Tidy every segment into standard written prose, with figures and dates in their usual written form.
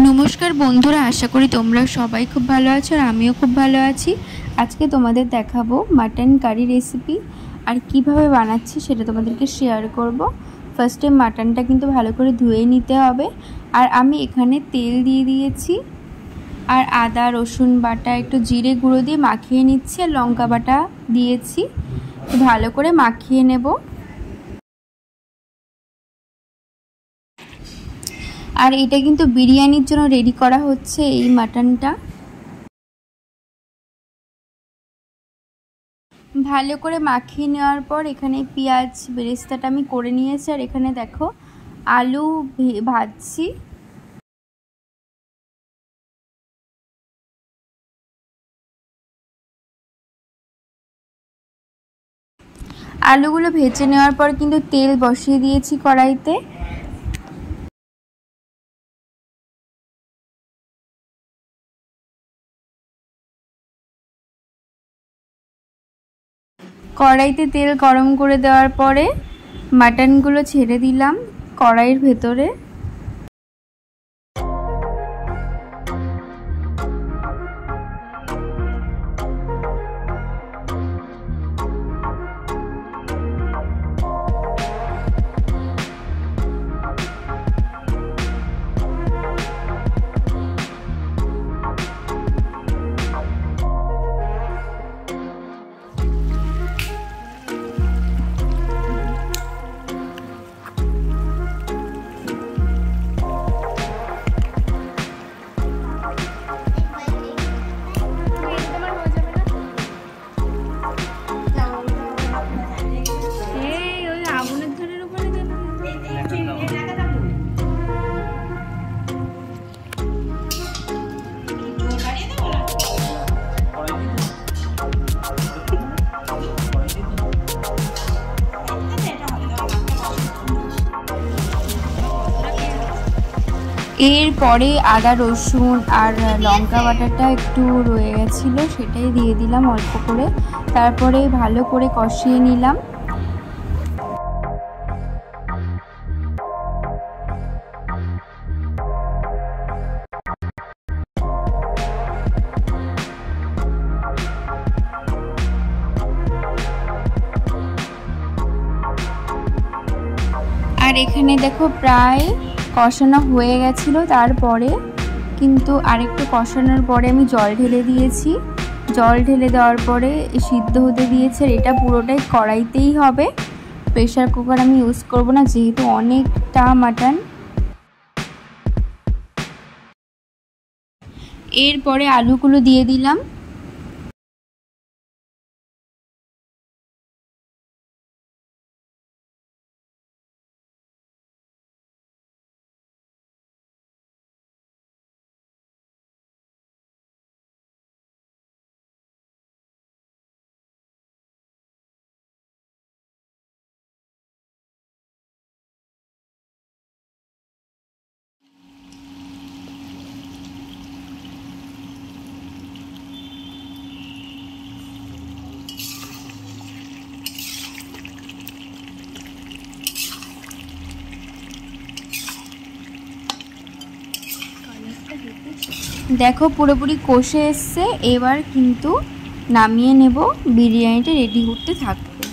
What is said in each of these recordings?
নমস্কার বন্ধুরা, আশা করি তোমরা সবাই খুব ভালো আছো আর আমিও খুব ভালো আছি। আজকে তোমাদের দেখাবো মাটন কারি রেসিপি আর কিভাবে বানাচ্ছি সেটা তোমাদেরকে শেয়ার করব। ফার্স্টে মাটনটা কিন্তু ভালো করে ধুয়ে নিতে হবে। আর আমি এখানে তেল দিয়ে দিয়েছি আর আদা রসুন বাটা একটু জিরে গুঁড়ো দিয়ে মাখিয়ে নিচ্ছি আর লঙ্কা বাটা দিয়েছি, ভালো করে মাখিয়ে নেব। আর এটা কিন্তু বিরিয়ানির জন্য রেডি করা হচ্ছে এই মাটনটা। ভালো করে মাখিয়ে নেওয়ার পর এখানে পেঁয়াজ বেরেস্তাটা আমি করে নিয়েছি আর এখানে দেখো আলু ভাজছি। আলুগুলো ভেজে নেওয়ার পর কিন্তু তেল বসিয়ে দিয়েছি কড়াইতে। কড়াইতে তেল গরম করে দেওয়ার পরে মাটনগুলো ছেড়ে দিলাম কড়াইয়ের ভেতরে। এরপরে আদা রসুন আর লঙ্কা বাটাটা একটু রয়ে গেছিলো, সেটাই দিয়ে দিলাম অল্প করে। তারপরে ভালো করে কষিয়ে নিলাম। আর এখানে দেখো প্রায় কষানো হয়ে গেছিলো। তারপরে কিন্তু আরেকটু কষানোর পরে আমি জল ঢেলে দিয়েছি। জল ঢেলে দেওয়ার পরে সিদ্ধ হতে দিয়েছি। আর এটা পুরোটাই কড়াইতেই হবে, প্রেশার কুকার আমি ইউজ করব না যেহেতু অনেকটা মাটন। এরপরে আলুগুলো দিয়ে দিলাম। দেখো পুরোপুরি কষে এসছে। এবার কিন্তু নামিয়ে নেব, বিরিয়ানিটা রেডি করতে থাকবে।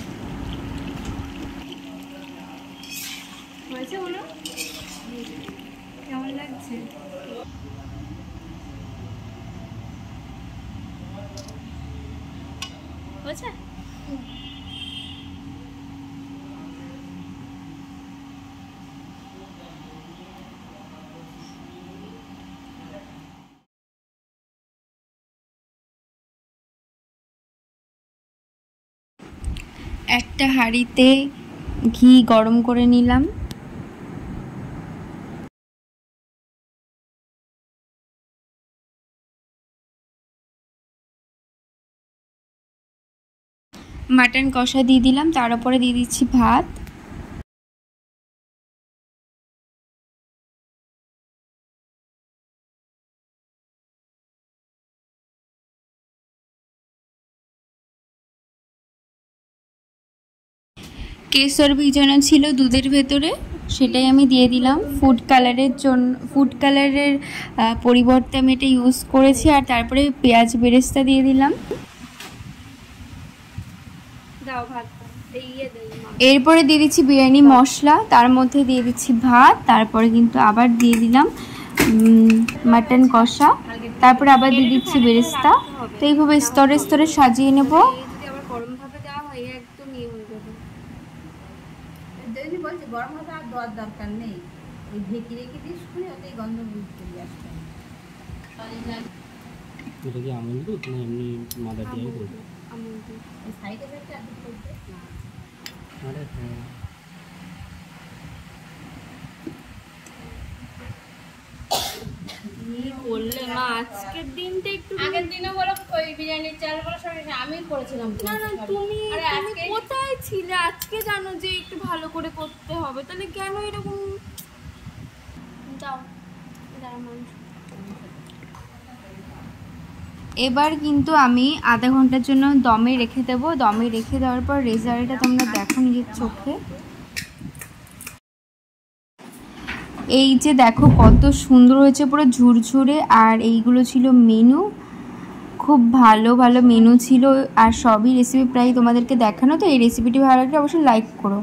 কেমন লাগছে? হয়েছে? একটা হাঁড়িতে ঘি গরম করে নিলাম। মাটন কষা দিয়ে দিলাম, তার উপরে দিয়ে দিচ্ছি ভাত। কেশর ভিজানো ছিল দুধের ভেতরে, সেটাই আমি দিয়ে দিলাম। ফুড কালারের পরিবর্তে আমি এটা ইউজ করেছি। আর তারপরে পেঁয়াজ বেরেস্তা দিয়ে দিলাম। এরপরে দিয়ে দিচ্ছি বিরিয়ানি মশলা, তার মধ্যে দিয়ে দিচ্ছি ভাত, তারপরে কিন্তু আবার দিয়ে দিলাম মাটন কষা, তারপরে আবার দিয়ে দিচ্ছি বেরেস্তা। তো এইভাবে স্তরে স্তরে সাজিয়ে নেব। গরম ভাবে আর দেওয়ার দরকার নেই, ওই ঢেকে রেখে দিস শুনে ওতেই গন্ধ চলে আসবে। এটা কি আমুল দুধ না এমনি মাদার ডেয়ারি দুধ? আমুল দুধ। এই সাইডে সাইডে আর দুধ করতে না। আরে হ্যাঁ, বললে মা আজকের দিনটা একটু, আগের দিনও বলো ওই বিরিয়ানির চাল বলো সব আমি করেছিলাম। না না তুমি কোথায় ছিলে? আজকে জানো যে একটু ভালো করে করতে হবে, তাহলে কেন এরকম? এবার কিন্তু আমি আধা ঘন্টার জন্য দমে রেখে দেবো। দমে রেখে দেওয়ার পর রেজাল্টটা তোমরা দেখো নিজের চোখে। এই যে দেখো কত সুন্দর হয়েছে, পুরো ঝুরঝুরে। আর এইগুলো ছিল মেনু, খুব ভালো ভালো মেনু ছিল। আর সবই রেসিপি প্রায় তোমাদেরকে দেখানো। তো এই রেসিপিটি ভালো লাগলে অবশ্যই লাইক করো।